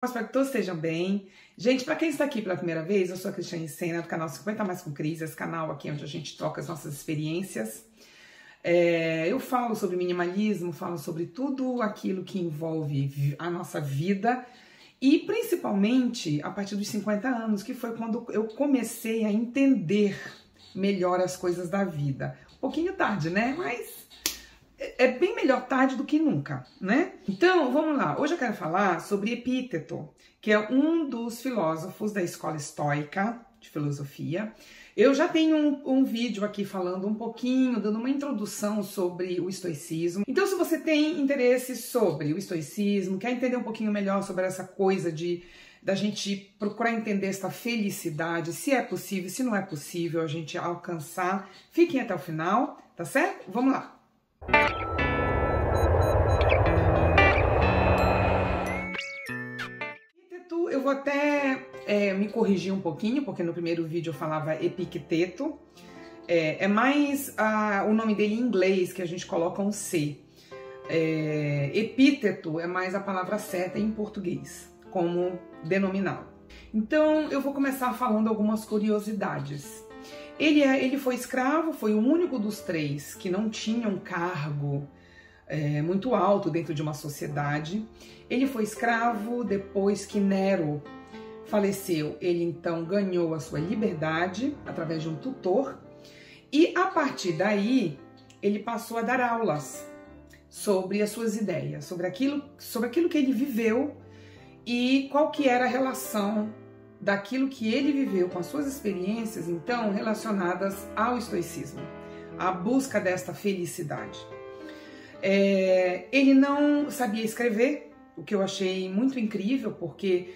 Espero que todos estejam bem. Gente, para quem está aqui pela primeira vez, eu sou a Cristiane Sena, do canal 50 Mais com Cris, esse canal aqui onde a gente troca as nossas experiências. Eu falo sobre minimalismo, falo sobre tudo aquilo que envolve a nossa vida e principalmente a partir dos 50 anos, que foi quando eu comecei a entender melhor as coisas da vida. Um pouquinho tarde, né? Mas é bem melhor tarde do que nunca, né? Então, vamos lá. Hoje eu quero falar sobre Epíteto, que é um dos filósofos da escola estoica de filosofia. Eu já tenho um vídeo aqui falando um pouquinho, dando uma introdução sobre o estoicismo. Então, se você tem interesse sobre o estoicismo, quer entender um pouquinho melhor sobre essa coisa da gente procurar entender essa felicidade, se é possível, se não é possível a gente alcançar, fiquem até o final, tá certo? Vamos lá. Eu vou até me corrigir um pouquinho, porque no primeiro vídeo eu falava Epicteto. É mais o nome dele em inglês, que a gente coloca um C. Epíteto é mais a palavra certa em português, como denominá-lo. Então eu vou começar falando algumas curiosidades. Ele foi escravo, foi o único dos três que não tinha um cargo muito alto dentro de uma sociedade. Ele foi escravo depois que Nero faleceu. Ele então ganhou a sua liberdade através de um tutor e a partir daí ele passou a dar aulas sobre as suas ideias, sobre aquilo que ele viveu e qual que era a relação daquilo que ele viveu com as suas experiências, então, relacionadas ao estoicismo, à busca desta felicidade. Ele não sabia escrever, o que eu achei muito incrível, porque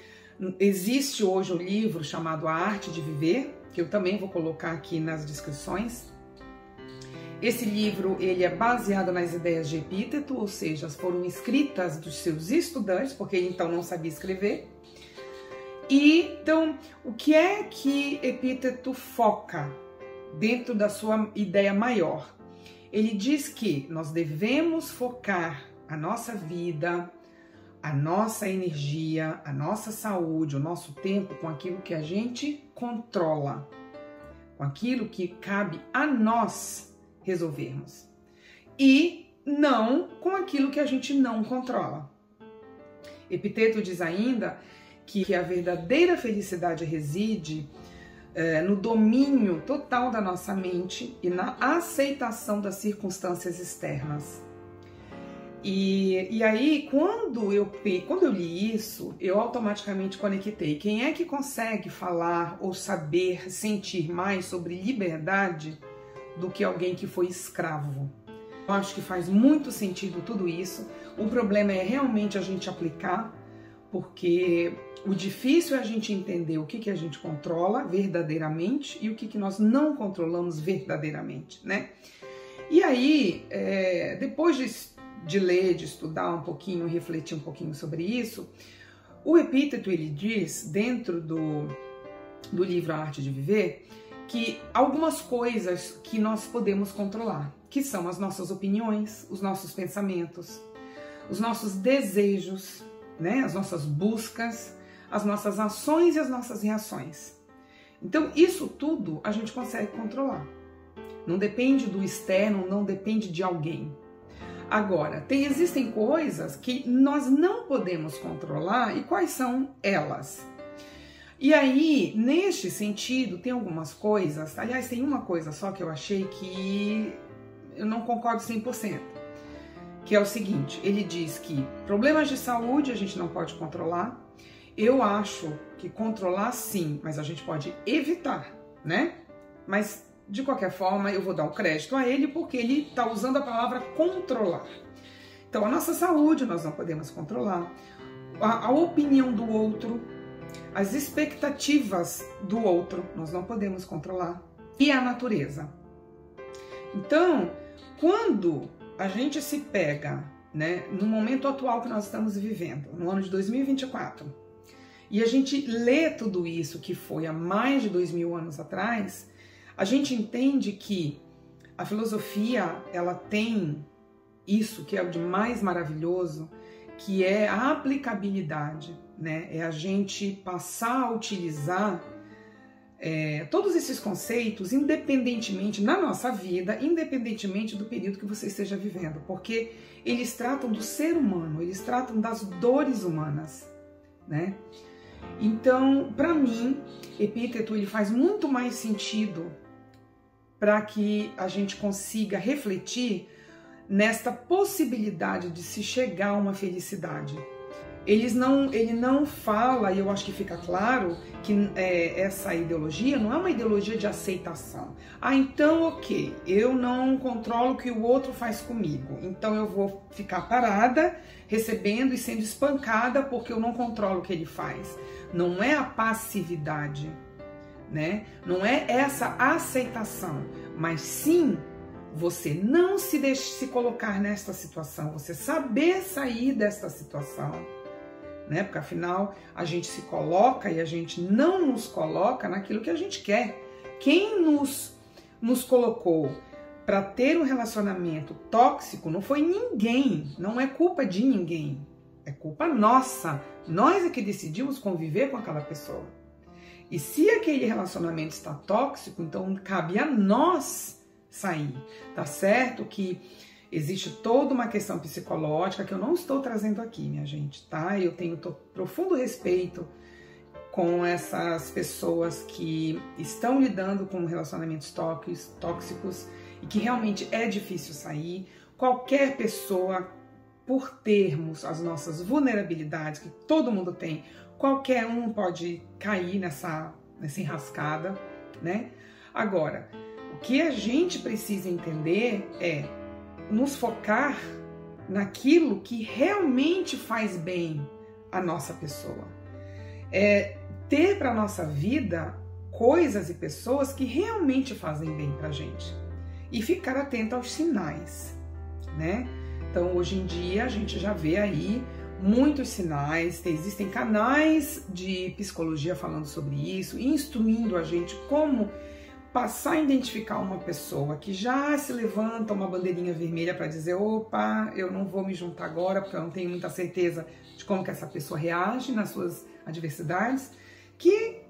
existe hoje um livro chamado A Arte de Viver, que eu também vou colocar aqui nas descrições. Esse livro ele é baseado nas ideias de Epíteto, ou seja, foram escritas dos seus estudantes, porque ele então não sabia escrever. E então, o que é que Epíteto foca dentro da sua ideia maior? Ele diz que nós devemos focar a nossa vida, a nossa energia, a nossa saúde, o nosso tempo com aquilo que a gente controla, com aquilo que cabe a nós resolvermos, e não com aquilo que a gente não controla. Epíteto diz ainda que a verdadeira felicidade reside no domínio total da nossa mente e na aceitação das circunstâncias externas. E aí, quando eu li isso, eu automaticamente conectei. Quem é que consegue falar ou saber, sentir mais sobre liberdade do que alguém que foi escravo? Eu acho que faz muito sentido tudo isso. O problema é realmente a gente aplicar, porque o difícil é a gente entender o que a gente controla verdadeiramente e o que nós não controlamos verdadeiramente, né? E aí, depois de ler, de estudar um pouquinho, refletir um pouquinho sobre isso, o Epíteto ele diz, dentro do livro A Arte de Viver, que algumas coisas que nós podemos controlar, que são as nossas opiniões, os nossos pensamentos, os nossos desejos, né, as nossas buscas, as nossas ações e as nossas reações. Então, isso tudo a gente consegue controlar. Não depende do externo, não depende de alguém. Agora, existem coisas que nós não podemos controlar, e quais são elas? E aí, neste sentido, tem algumas coisas, aliás, tem uma coisa só que eu achei que eu não concordo 100%. Que é o seguinte, ele diz que problemas de saúde a gente não pode controlar. Eu acho que controlar sim, mas a gente pode evitar, né? Mas, de qualquer forma, eu vou dar o crédito a ele porque ele está usando a palavra controlar. Então, a nossa saúde nós não podemos controlar, a opinião do outro, as expectativas do outro nós não podemos controlar, e a natureza. Então, quando a gente se pega, né, no momento atual que nós estamos vivendo, no ano de 2024, e a gente lê tudo isso que foi há mais de 2000 anos atrás, a gente entende que a filosofia, ela tem isso que é o de mais maravilhoso, que é a aplicabilidade. né? É a gente passar a utilizar todos esses conceitos independentemente, na nossa vida, independentemente do período que você esteja vivendo, porque eles tratam do ser humano, eles tratam das dores humanas, né? Então, para mim, epíteto ele faz muito mais sentido para que a gente consiga refletir nesta possibilidade de se chegar a uma felicidade. Ele não fala, e eu acho que fica claro, que essa ideologia não é uma ideologia de aceitação. Ah, então ok, eu não controlo o que o outro faz comigo, então eu vou ficar parada, recebendo e sendo espancada porque eu não controlo o que ele faz. Não é a passividade, né? Não é essa aceitação, mas sim você não se deixe se colocar nesta situação, você saber sair desta situação, né? Porque afinal a gente se coloca e a gente não nos coloca naquilo que a gente quer. Quem nos colocou para ter um relacionamento tóxico não foi ninguém, não é culpa de ninguém, é culpa nossa. Nós é que decidimos conviver com aquela pessoa. E se aquele relacionamento está tóxico, então cabe a nós sair. Tá certo que existe toda uma questão psicológica que eu não estou trazendo aqui, minha gente, tá? Eu tenho profundo respeito com essas pessoas que estão lidando com relacionamentos tóxicos e que realmente é difícil sair. Qualquer pessoa, por termos as nossas vulnerabilidades, que todo mundo tem, qualquer um pode cair nessa enrascada, né? Agora, o que a gente precisa entender é nos focar naquilo que realmente faz bem a nossa pessoa. É ter para a nossa vida coisas e pessoas que realmente fazem bem para a gente. E ficar atento aos sinais, né? Então, hoje em dia, a gente já vê aí muitos sinais, existem canais de psicologia falando sobre isso, instruindo a gente como passar a identificar uma pessoa que já se levanta uma bandeirinha vermelha para dizer, opa, eu não vou me juntar agora porque eu não tenho muita certeza de como que essa pessoa reage nas suas adversidades, que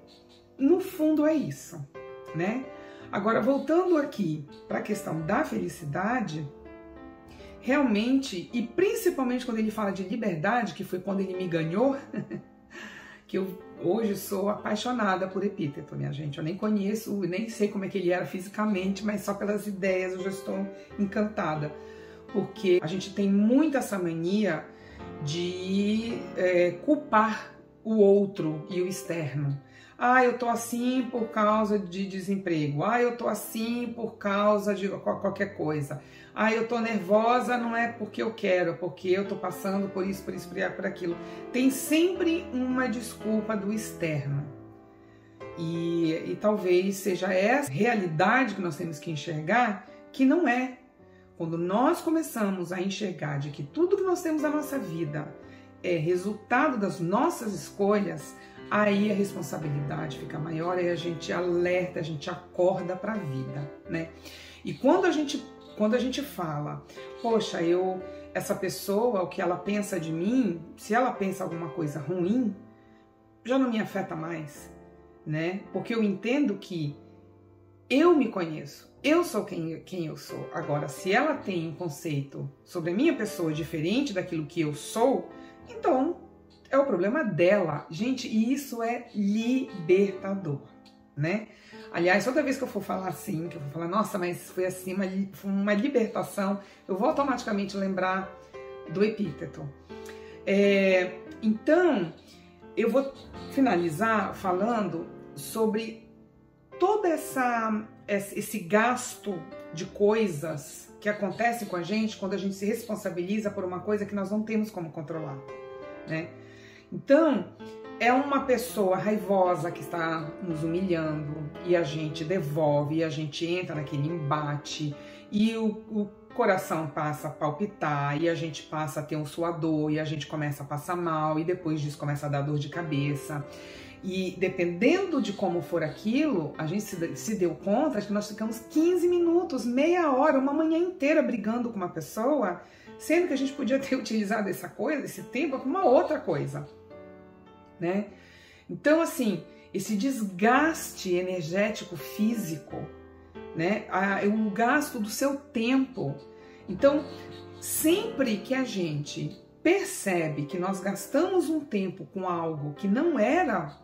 no fundo é isso, né? Agora, voltando aqui para a questão da felicidade, realmente, e principalmente quando ele fala de liberdade, que foi quando ele me ganhou, que eu hoje sou apaixonada por epíteto, minha gente. Eu nem conheço, nem sei como é que ele era fisicamente, mas só pelas ideias eu já estou encantada. Porque a gente tem muito essa mania de culpar o outro e o externo. Ah, eu tô assim por causa de desemprego. Ah, eu tô assim por causa de qualquer coisa. Ah, eu tô nervosa, não é porque eu quero, é porque eu tô passando por isso, por aquilo. Tem sempre uma desculpa do externo. E talvez seja essa realidade que nós temos que enxergar, que não é. Quando nós começamos a enxergar de que tudo que nós temos na nossa vida é resultado das nossas escolhas, aí a responsabilidade fica maior, aí a gente alerta, a gente acorda para a vida, né? E quando a gente fala, poxa, essa pessoa, o que ela pensa de mim, se ela pensa alguma coisa ruim, já não me afeta mais, né? Porque eu entendo que eu me conheço, eu sou quem eu sou. Agora, se ela tem um conceito sobre a minha pessoa diferente daquilo que eu sou, então é o problema dela. Gente, e isso é libertador, né? Aliás, toda vez que eu for falar assim, que eu for falar, nossa, mas foi assim, uma libertação, eu vou automaticamente lembrar do epíteto. Então, eu vou finalizar falando sobre todo esse gasto de coisas que acontece com a gente quando a gente se responsabiliza por uma coisa que nós não temos como controlar, né? Então, é uma pessoa raivosa que está nos humilhando e a gente devolve, e a gente entra naquele embate e o coração passa a palpitar e a gente passa a ter um suador e a gente começa a passar mal e depois disso começa a dar dor de cabeça. E dependendo de como for aquilo, a gente se deu conta que nós ficamos 15 minutos, meia hora, uma manhã inteira brigando com uma pessoa, sendo que a gente podia ter utilizado esse tempo para uma outra coisa. né? Então, assim, esse desgaste energético físico, né? O gasto do seu tempo. Então, sempre que a gente percebe que nós gastamos um tempo com algo que não era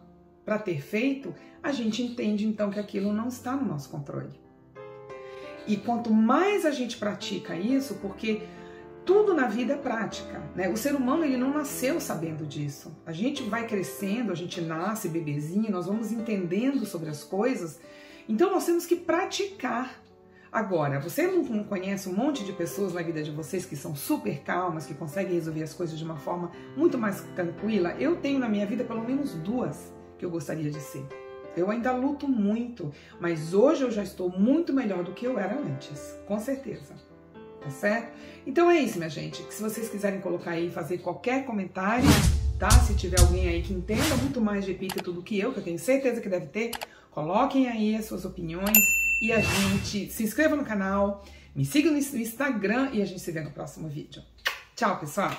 para ter feito, a gente entende então que aquilo não está no nosso controle. E quanto mais a gente pratica isso, porque tudo na vida é prática, né? O ser humano, ele não nasceu sabendo disso. A gente vai crescendo, a gente nasce bebezinho, nós vamos entendendo sobre as coisas, então nós temos que praticar. Agora, você não conhece um monte de pessoas na vida de vocês que são super calmas, que conseguem resolver as coisas de uma forma muito mais tranquila? Eu tenho na minha vida pelo menos 2 que eu gostaria de ser. Eu ainda luto muito, mas hoje eu já estou muito melhor do que eu era antes, com certeza. Tá certo? Então é isso, minha gente. Se vocês quiserem colocar aí, fazer qualquer comentário, tá? Se tiver alguém aí que entenda muito mais de epíteto do que eu tenho certeza que deve ter, coloquem aí as suas opiniões e a gente se inscreva no canal, me siga no Instagram e a gente se vê no próximo vídeo. Tchau, pessoal!